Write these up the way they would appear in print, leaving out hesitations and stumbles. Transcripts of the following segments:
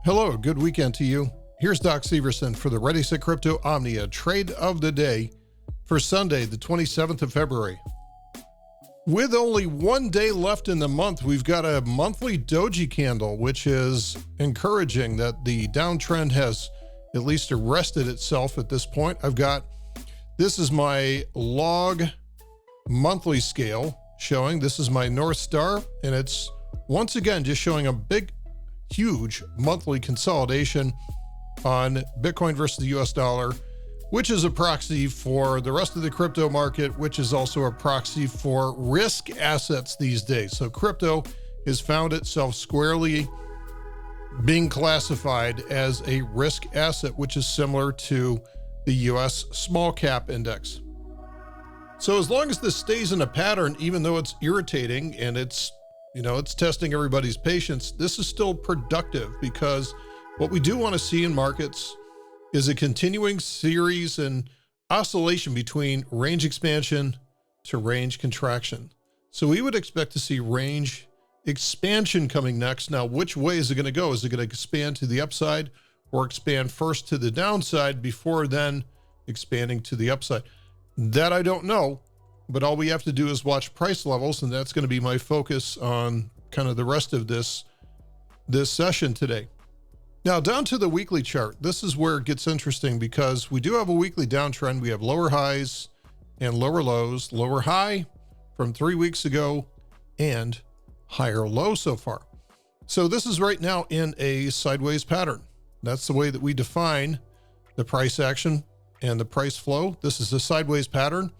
Hello, good weekend to you. Here's Doc Severson for the ReadySetCrypto OMNIA trade of the day for Sunday, the 27th of February. With only 1 day left in the month, we've got a monthly doji candle, which is encouraging that the downtrend has at least arrested itself at this point. This is my log monthly scale showing. This is my North Star, and it's once again just showing a huge monthly consolidation on Bitcoin versus the US dollar, which is a proxy for the rest of the crypto market, which is also a proxy for risk assets these days. So crypto has found itself squarely being classified as a risk asset, which is similar to the US small cap index. So as long as this stays in a pattern, even though it's irritating and it's testing everybody's patience, this is still productive, because what we do want to see in markets is a continuing series and oscillation between range expansion to range contraction. So we would expect to see range expansion coming next. Now, which way is it going to go? Is it going to expand to the upside or expand first to the downside before then expanding to the upside? That I don't know. But all we have to do is watch price levels, and that's going to be my focus on kind of the rest of this session today. Now, down to the weekly chart. This is where it gets interesting, because we do have a weekly downtrend. We have lower highs and lower lows. Lower high from 3 weeks ago and higher low so far. So this is right now in a sideways pattern. That's the way that we define the price action and the price flow. This is a sideways pattern.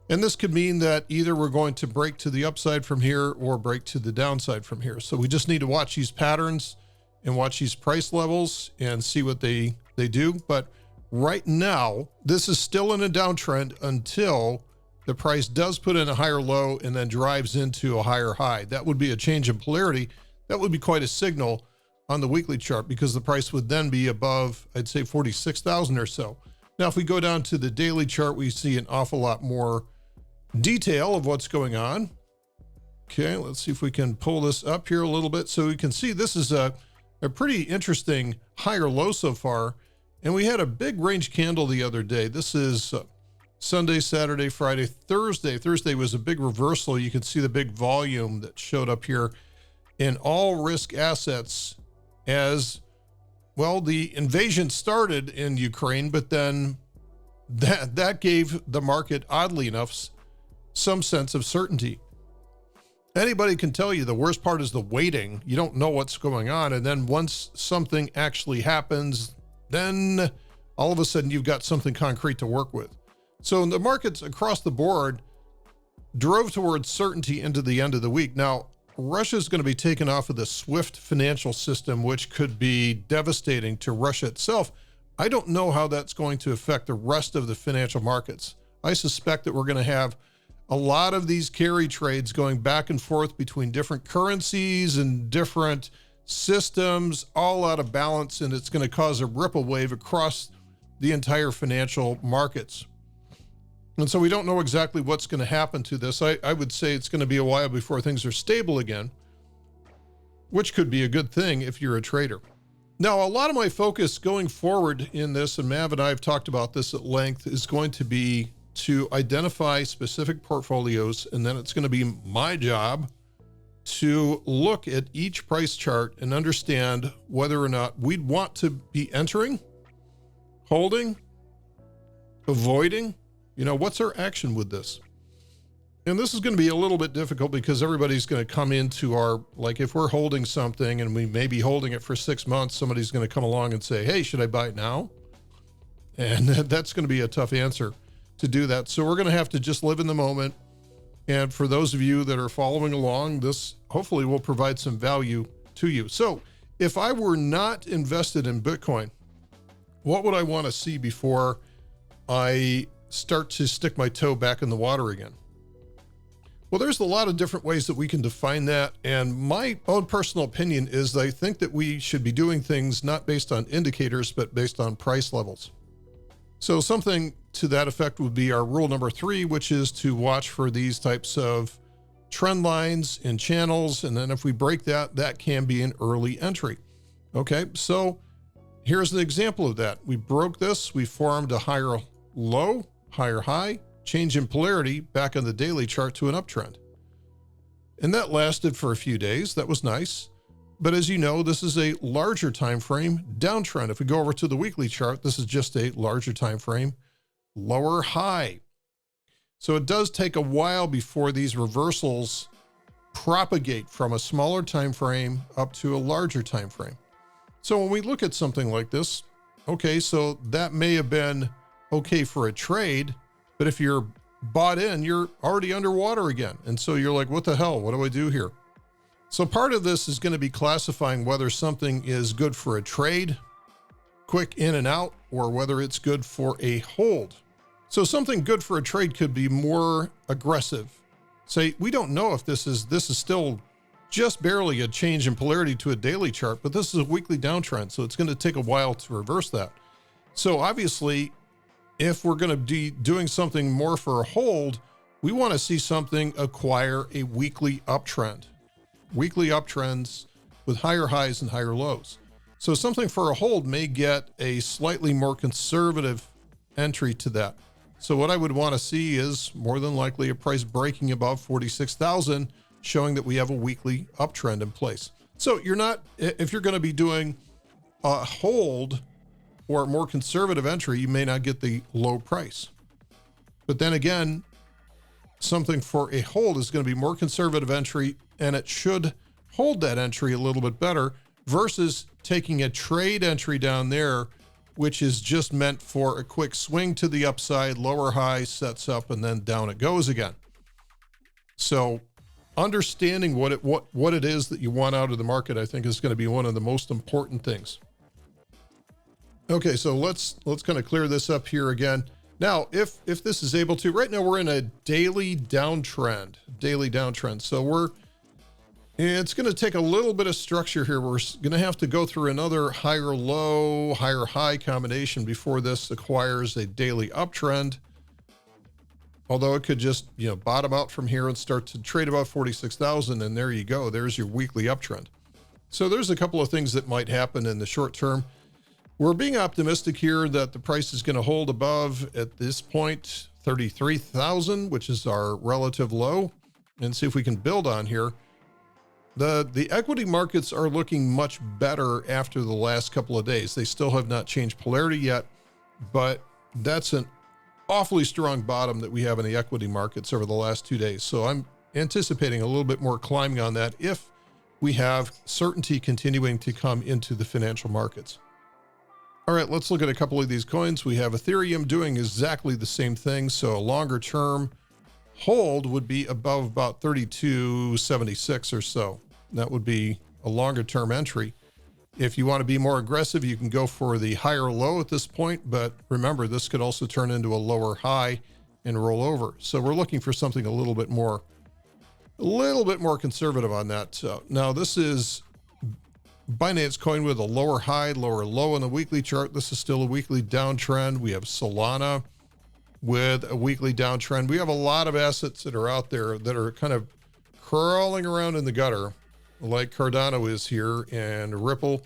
And this could mean that either we're going to break to the upside from here or break to the downside from here. So we just need to watch these patterns and watch these price levels and see what they do. But right now, this is still in a downtrend until the price does put in a higher low and then drives into a higher high. That would be a change in polarity. That would be quite a signal on the weekly chart, because the price would then be above, I'd say 46,000 or so. Now, if we go down to the daily chart, we see an awful lot more detail of what's going on. Okay, let's see if we can pull this up here a little bit so we can see this is a pretty interesting higher low so far. And we had a big range candle the other day. This is Sunday, Saturday, Friday, Thursday. Thursday was a big reversal. You can see the big volume that showed up here in all risk assets as well. The invasion started in Ukraine, but then that gave the market, oddly enough, some sense of certainty. Anybody can tell you the worst part is the waiting. You don't know what's going on. And then once something actually happens, then all of a sudden you've got something concrete to work with. So the markets across the board drove towards certainty into the end of the week. Now, Russia's going to be taken off of the SWIFT financial system, which could be devastating to Russia itself. I don't know how that's going to affect the rest of the financial markets. I suspect that we're going to have a lot of these carry trades going back and forth between different currencies and different systems, all out of balance, and it's going to cause a ripple wave across the entire financial markets. And so we don't know exactly what's going to happen to this. I would say it's going to be a while before things are stable again, which could be a good thing if you're a trader. Now, a lot of my focus going forward in this, and Mav and I have talked about this at length, is going to be to identify specific portfolios, and then it's going to be my job to look at each price chart and understand whether or not we'd want to be entering, holding, avoiding, what's our action with this? And this is going to be a little bit difficult, because everybody's going to come into if we're holding something and we may be holding it for 6 months, somebody's going to come along and say, hey, should I buy it now? And that's going to be a tough answer to do that. So we're going to have to just live in the moment. And for those of you that are following along, this hopefully will provide some value to you. So if I were not invested in Bitcoin, what would I want to see before I start to stick my toe back in the water again? Well, there's a lot of different ways that we can define that. And my own personal opinion is I think that we should be doing things not based on indicators, but based on price levels. So something to that effect would be our rule number 3, which is to watch for these types of trend lines and channels. And then if we break that, that can be an early entry. Okay, so here's an example of that. We broke this, we formed a higher low, higher high, change in polarity back on the daily chart to an uptrend. And that lasted for a few days. That was nice. But as you know, this is a larger time frame downtrend. If we go over to the weekly chart, this is just a larger time frame, lower high. So it does take a while before these reversals propagate from a smaller time frame up to a larger time frame. So when we look at something like this, okay, so that may have been okay for a trade, but if you're bought in, you're already underwater again. And so you're like, what the hell? What do I do here? So part of this is going to be classifying whether something is good for a trade, quick in and out, or whether it's good for a hold. So something good for a trade could be more aggressive. Say, we don't know if this is still just barely a change in polarity to a daily chart, but this is a weekly downtrend. So it's going to take a while to reverse that. So obviously, if we're going to be doing something more for a hold, we want to see something acquire a weekly uptrend. Weekly uptrends with higher highs and higher lows. So something for a hold may get a slightly more conservative entry to that. So what I would want to see is more than likely a price breaking above 46,000, showing that we have a weekly uptrend in place. So you're not, if you're going to be doing a hold or a more conservative entry, you may not get the low price. But then again, something for a hold is going to be more conservative entry, and it should hold that entry a little bit better versus taking a trade entry down there, which is just meant for a quick swing to the upside, lower high, sets up, and then down it goes again. So understanding what it is that you want out of the market, I think, is going to be one of the most important things. Okay, so let's kind of clear this up here again. Now, if this is able to, right now we're in a daily downtrend. So it's going to take a little bit of structure here. We're going to have to go through another higher low, higher high combination before this acquires a daily uptrend. Although it could just, bottom out from here and start to trade about 46,000, and there you go. There's your weekly uptrend. So there's a couple of things that might happen in the short term. We're being optimistic here that the price is going to hold above, at this point, 33,000, which is our relative low, and see if we can build on here. The equity markets are looking much better after the last couple of days. They still have not changed polarity yet, but that's an awfully strong bottom that we have in the equity markets over the last 2 days. So I'm anticipating a little bit more climbing on that if we have certainty continuing to come into the financial markets. All right, let's look at a couple of these coins. We have Ethereum doing exactly the same thing. So a longer term hold would be above about 32.76 or so. That would be a longer term entry. If you want to be more aggressive, you can go for the higher low at this point, but remember, this could also turn into a lower high and roll over. So we're looking for something a little bit more conservative on that. So now this is Binance Coin with a lower high, lower low on the weekly chart. This is still a weekly downtrend. We have Solana with a weekly downtrend. We have a lot of assets that are out there that are kind of crawling around in the gutter, like Cardano is here, and Ripple.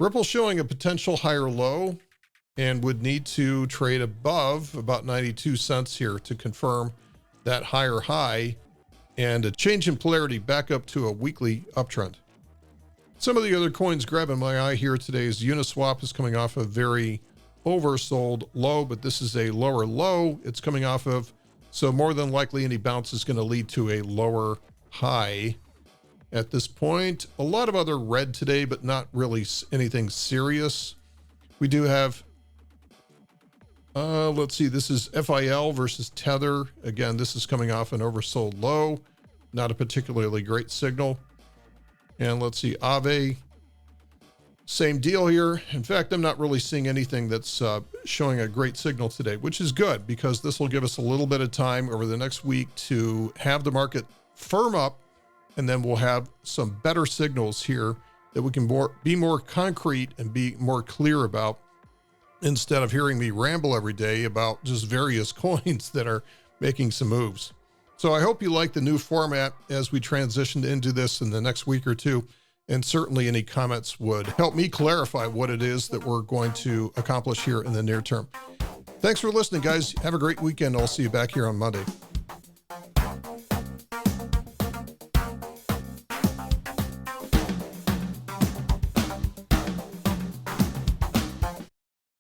Ripple showing a potential higher low and would need to trade above about 92 cents here to confirm that higher high and a change in polarity back up to a weekly uptrend. Some of the other coins grabbing my eye here today is Uniswap is coming off a very oversold low, but this is a lower low it's coming off of. So more than likely any bounce is going to lead to a lower high. At this point, a lot of other red today, but not really anything serious. We do have, let's see, this is FIL versus Tether. Again, this is coming off an oversold low, not a particularly great signal. And let's see, Aave, same deal here. In fact, I'm not really seeing anything that's showing a great signal today, which is good because this will give us a little bit of time over the next week to have the market firm up, and then we'll have some better signals here that we can be more concrete and be more clear about, instead of hearing me ramble every day about just various coins that are making some moves. So I hope you like the new format as we transition into this in the next week or two. And certainly any comments would help me clarify what it is that we're going to accomplish here in the near term. Thanks for listening, guys. Have a great weekend. I'll see you back here on Monday.